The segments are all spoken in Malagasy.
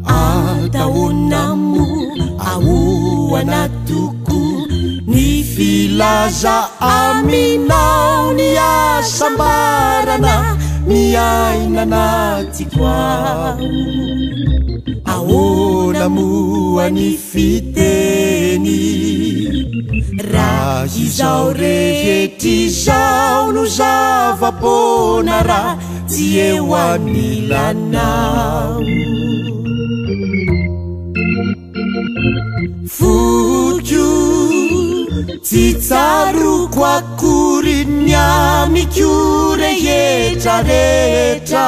Ataonamo ahoana toko ny filaza aminao ny asambarana miaina anatiko ao. Ahoana moa ny fiteny raha izao rehetra izao no zava-pona raha tsy eo anilanao. Foko tsy tsaroko akory ny amiko rehetra rehetra,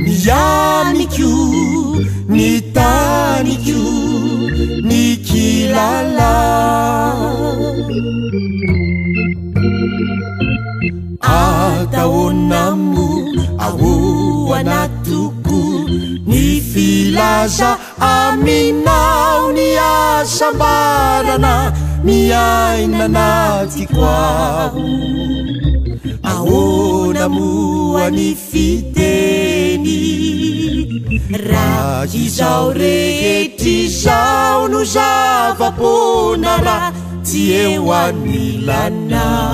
ny amiko ny taniko ny kilalao. Ataonamo ahoana toko ny filaza aminao ny asambarana miaina anatiko ao. Ahoana moa ny fiteny raha izao rehetra izao no zava-pona raha tsy eo anilanao.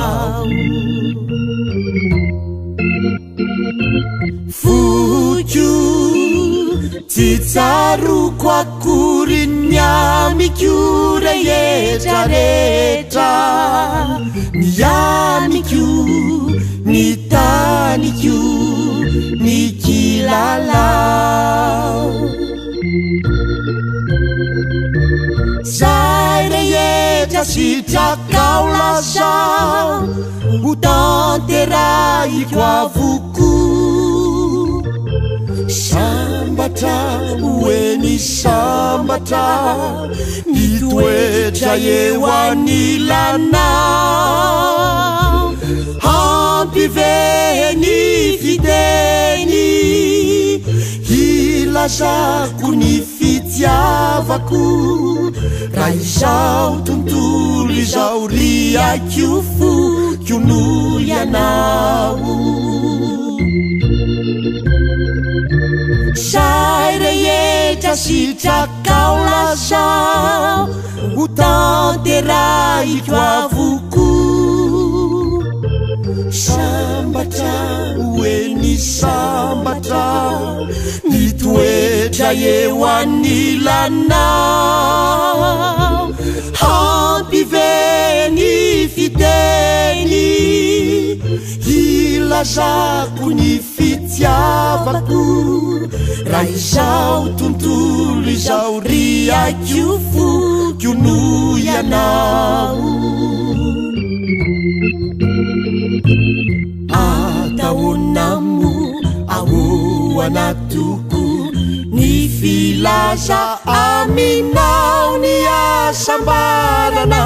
Foko tsy tsaroko akory ny amiko rehetra rehetra, ny amiko ny taniko ny kilalao. Zay rehetra sitrakao lazao ho tanterahiko avoko. Sambatra hoeny sambatra ny toetra eo anilanao. Hampiveny fiteny hilazako ny fitiavako raha izao tontolo izao riako foko no ianao. Zay rehetra sitrakao lazao ho tanterahiko avoko. Sambatra hoeny sambatra ny toetra eo anilanao. Hampiveny fiteny hilazako ny fitiavako raha izao tontolo izao riako foko no ianao. Ataonamo ahoana toko ny filaza aminao ny asambarana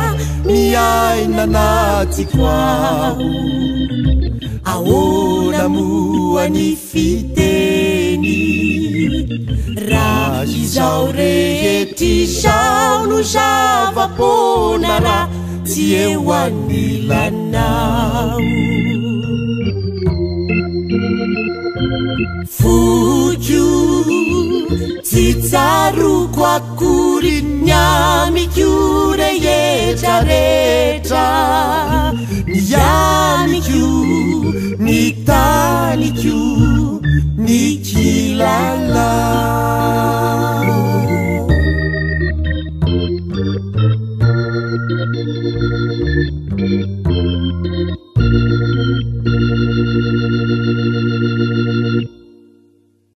miaina anatiko ao. Ahoana moa ny fiteny raha izao rehetra izao no zava-pona raha tsy eo anilanao. Foko tsy tsaroko akory ny amiko rehetra rehetra, ny amiko ny taniko